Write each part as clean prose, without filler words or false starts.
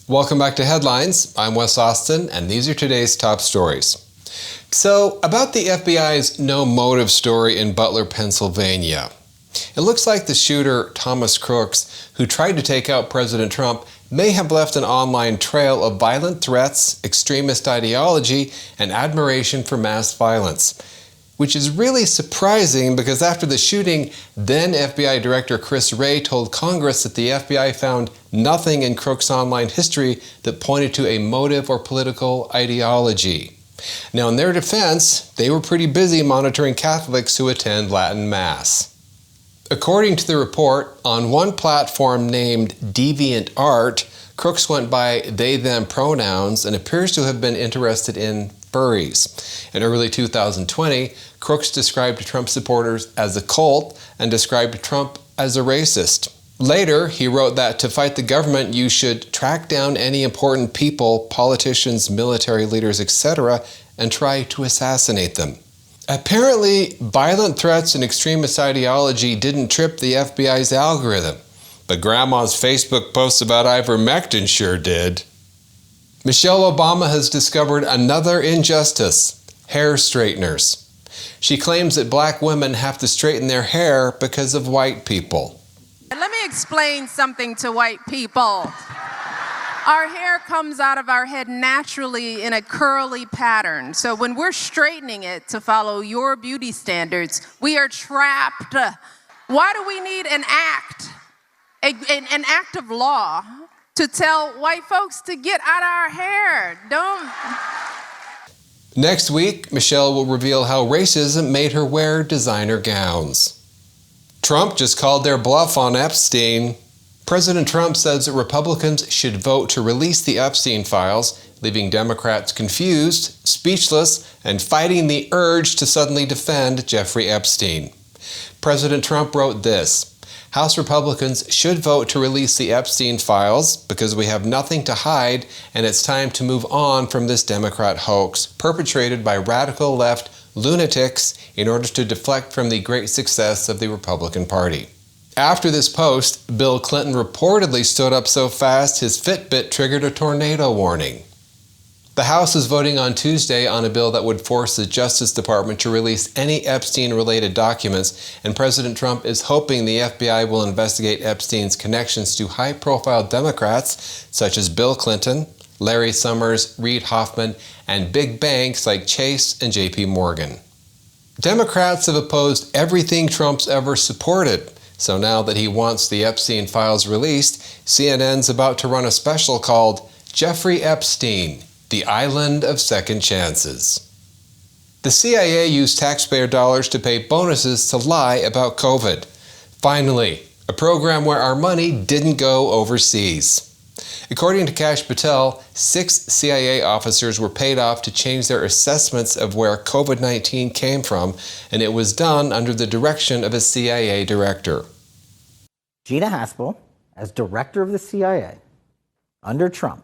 Welcome back to Headlines. I'm Wes Austin, and these are today's top stories. So, about the FBI's no motive story in Butler, Pennsylvania. It looks like the shooter, Thomas Crooks, who tried to take out President Trump, may have left an online trail of violent threats, extremist ideology, and admiration for mass violence. Which is really surprising because after the shooting, then FBI Director Chris Wray told Congress that the FBI found nothing in Crooks' online history that pointed to a motive or political ideology. Now, in their defense, they were pretty busy monitoring Catholics who attend Latin Mass. According to the report, on one platform named DeviantArt, Crooks went by they-them pronouns and appears to have been interested in furries. In early 2020, Crooks described Trump supporters as a cult and described Trump as a racist. Later, he wrote that to fight the government, you should track down any important people, politicians, military leaders, etc., and try to assassinate them. Apparently, violent threats and extremist ideology didn't trip the FBI's algorithm, but Grandma's Facebook posts about ivermectin sure did. Michelle Obama has discovered another injustice: hair straighteners. She claims that black women have to straighten their hair because of white people. Let me explain something to white people. Our hair comes out of our head naturally in a curly pattern. So when we're straightening it to follow your beauty standards, we are trapped. Why do we need an act, an act of law, to tell white folks to get out of our hair? Don't. Next week, Michelle will reveal how racism made her wear designer gowns. Trump just called their bluff on Epstein. President Trump says that Republicans should vote to release the Epstein files, leaving Democrats confused, speechless, and fighting the urge to suddenly defend Jeffrey Epstein. President Trump wrote this: House Republicans should vote to release the Epstein files because we have nothing to hide and it's time to move on from this Democrat hoax perpetrated by radical left lunatics in order to deflect from the great success of the Republican Party. After this post, Bill Clinton reportedly stood up so fast his Fitbit triggered a tornado warning. The House is voting on Tuesday on a bill that would force the Justice Department to release any Epstein-related documents, and President Trump is hoping the FBI will investigate Epstein's connections to high-profile Democrats such as Bill Clinton, Larry Summers, Reid Hoffman, and big banks like Chase and JP Morgan. Democrats have opposed everything Trump's ever supported, so now that he wants the Epstein files released, CNN's about to run a special called Jeffrey Epstein: The Island of Second Chances. The CIA used taxpayer dollars to pay bonuses to lie about COVID. Finally, a program where our money didn't go overseas. According to Kash Patel, 6 CIA officers were paid off to change their assessments of where COVID-19 came from, and it was done under the direction of a CIA director. Gina Haspel, as director of the CIA, under Trump,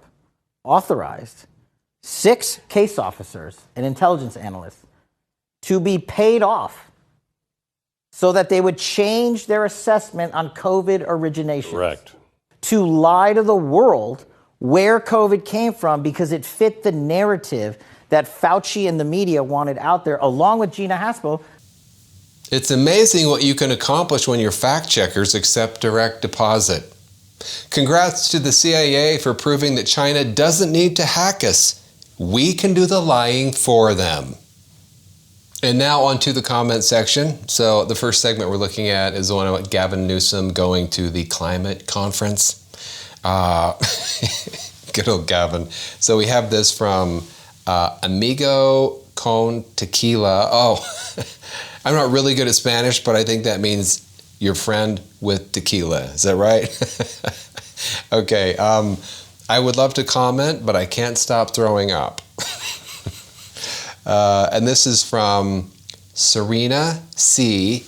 authorized 6 case officers and intelligence analysts to be paid off so that they would change their assessment on COVID origination. Correct. To lie to the world where COVID came from because it fit the narrative that Fauci and the media wanted out there, along with Gina Haspel. It's amazing what you can accomplish when your fact checkers accept direct deposit. Congrats to the CIA for proving that China doesn't need to hack us. We can do the lying for them. And now on to the comment section. So the first segment we're looking at is the one about Gavin Newsom going to the climate conference. Good old Gavin. So we have this from Amigo con Tequila. Oh, I'm not really good at Spanish, but I think that means your friend with tequila. Is that right? Okay. I would love to comment, but I can't stop throwing up. And this is from Serena C.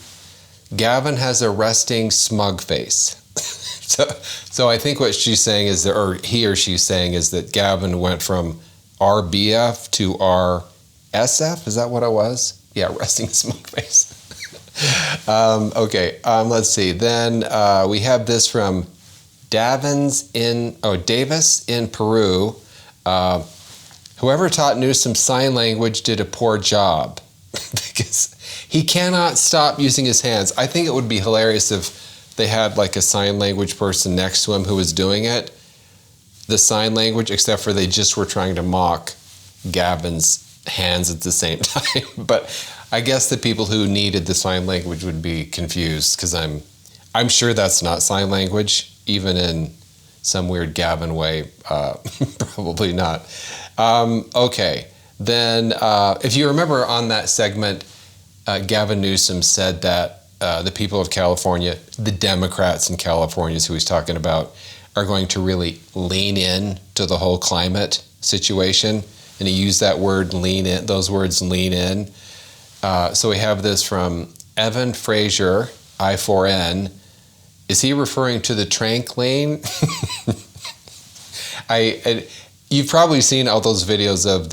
Gavin has a resting smug face. So I think what she's saying is that, or he or she's saying is that Gavin went from RBF to RSF. Is that what it was? Yeah, resting smug face. Okay, let's see. Then we have this from Davis in Peru. Whoever taught Newsom sign language did a poor job because he cannot stop using his hands. I think it would be hilarious if they had like a sign language person next to him who was doing it, the sign language, except for they just were trying to mock Gavin's hands at the same time. But I guess the people who needed the sign language would be confused because I'm sure that's not sign language, even in some weird Gavin way. Probably not. Okay, then if you remember on that segment, Gavin Newsom said that the people of California, the Democrats in California is who he's talking about, are going to really lean in to the whole climate situation. And he used that word, lean in, those words, lean in. So we have this from Evan Frazier, I4N. Is he referring to the trank lane? You've probably seen all those videos of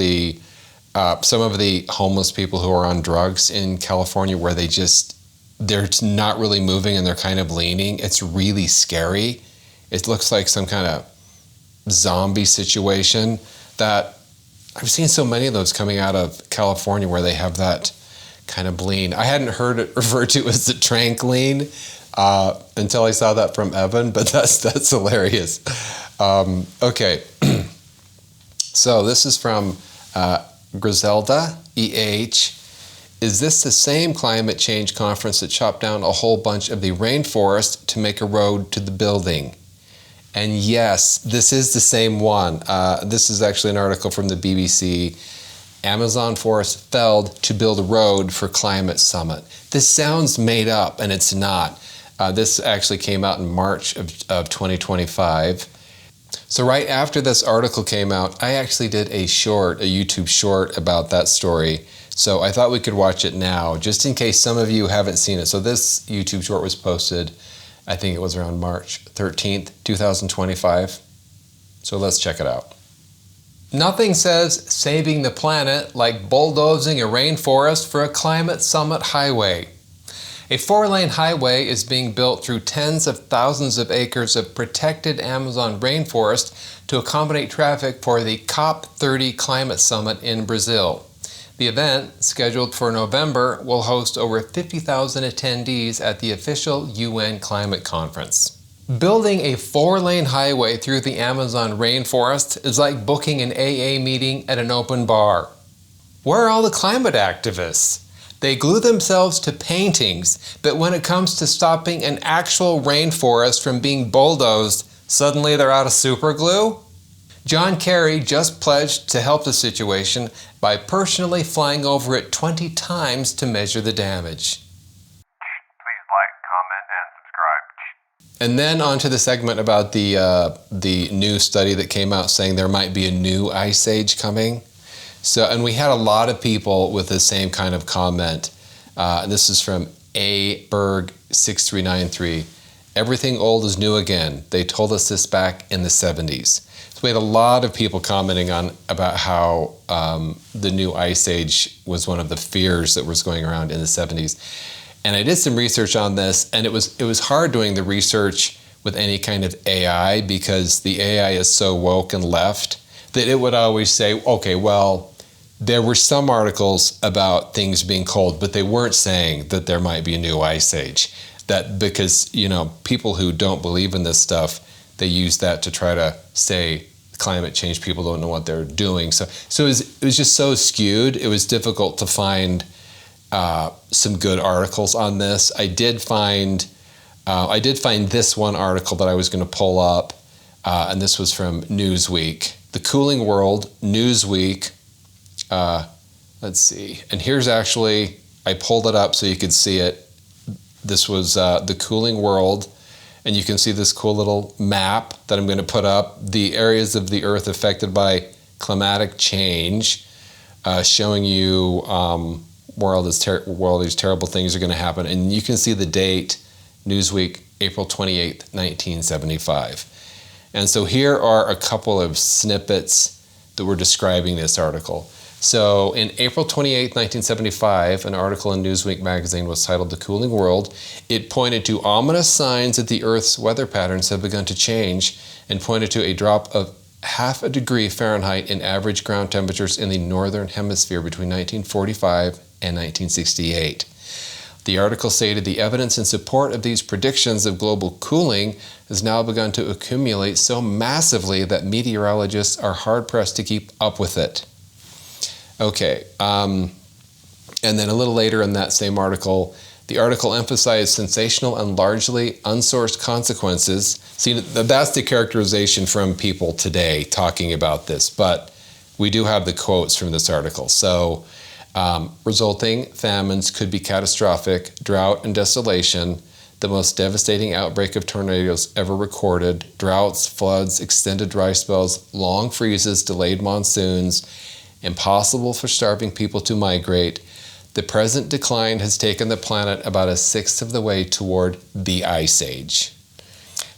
some of the homeless people who are on drugs in California where they're not really moving and they're kind of leaning. It's really scary. It looks like some kind of zombie situation. That I've seen so many of those coming out of California where they have that kind of lean. I hadn't heard it referred to as the trank lean until I saw that from Evan, but that's hilarious. Okay, so this is from Griselda, EH. Is this the same climate change conference that chopped down a whole bunch of the rainforest to make a road to the building? And yes, this is the same one. This is actually an article from the BBC. Amazon forest felled to build a road for climate summit. This sounds made up, and it's not. This actually came out in March of 2025. So right after this article came out, I actually did a YouTube short about that story. So I thought we could watch it now, just in case some of you haven't seen it. So this YouTube short was posted, I think it was around March 13th, 2025. So let's check it out. Nothing says saving the planet like bulldozing a rainforest for a climate summit highway. A 4-lane highway is being built through tens of thousands of acres of protected Amazon rainforest to accommodate traffic for the COP30 climate summit in Brazil. The event, scheduled for November, will host over 50,000 attendees at the official UN climate conference. Building a 4-lane highway through the Amazon rainforest is like booking an AA meeting at an open bar. Where are all the climate activists? They glue themselves to paintings, but when it comes to stopping an actual rainforest from being bulldozed, suddenly they're out of super glue? John Kerry just pledged to help the situation by personally flying over it 20 times to measure the damage. Please like, comment, and subscribe. And then on to the segment about the new study that came out saying there might be a new ice age coming. So, and we had a lot of people with the same kind of comment. This is from A. Berg 6393. Everything old is new again. They told us this back in the 70s. So we had a lot of people commenting on about how the new ice age was one of the fears that was going around in the 70s. And I did some research on this, and it was hard doing the research with any kind of AI because the AI is so woke and left that it would always say, okay, well, there were some articles about things being cold, but they weren't saying that there might be a new ice age. That because, people who don't believe in this stuff, they use that to try to say climate change people don't know what they're doing. So it was just so skewed. It was difficult to find some good articles on this. I did find this one article that I was going to pull up, and this was from Newsweek. The Cooling World, Newsweek. Let's see. And here's actually, I pulled it up so you could see it. This was The Cooling World. And you can see this cool little map that I'm going to put up. The areas of the Earth affected by climatic change, showing you where all these terrible things are going to happen. And you can see the date, Newsweek, April 28th, 1975. And so here are a couple of snippets that were describing this article. So in April 28, 1975, an article in Newsweek magazine was titled "The Cooling World." It pointed to ominous signs that the Earth's weather patterns have begun to change and pointed to a drop of 0.5 degree Fahrenheit in average ground temperatures in the northern hemisphere between 1945 and 1968. The article stated the evidence in support of these predictions of global cooling has now begun to accumulate so massively that meteorologists are hard-pressed to keep up with it. Okay, and then a little later in that same article, the article emphasized sensational and largely unsourced consequences. See, that's the characterization from people today talking about this, but we do have the quotes from this article. So, resulting famines could be catastrophic, drought and desolation, the most devastating outbreak of tornadoes ever recorded, droughts, floods, extended dry spells, long freezes, delayed monsoons, impossible for starving people to migrate. The present decline has taken the planet about 1/6 of the way toward the Ice Age.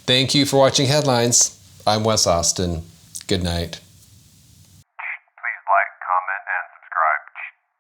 Thank you for watching Headlines. I'm Wes Austin. Good night. Please like, comment, and subscribe.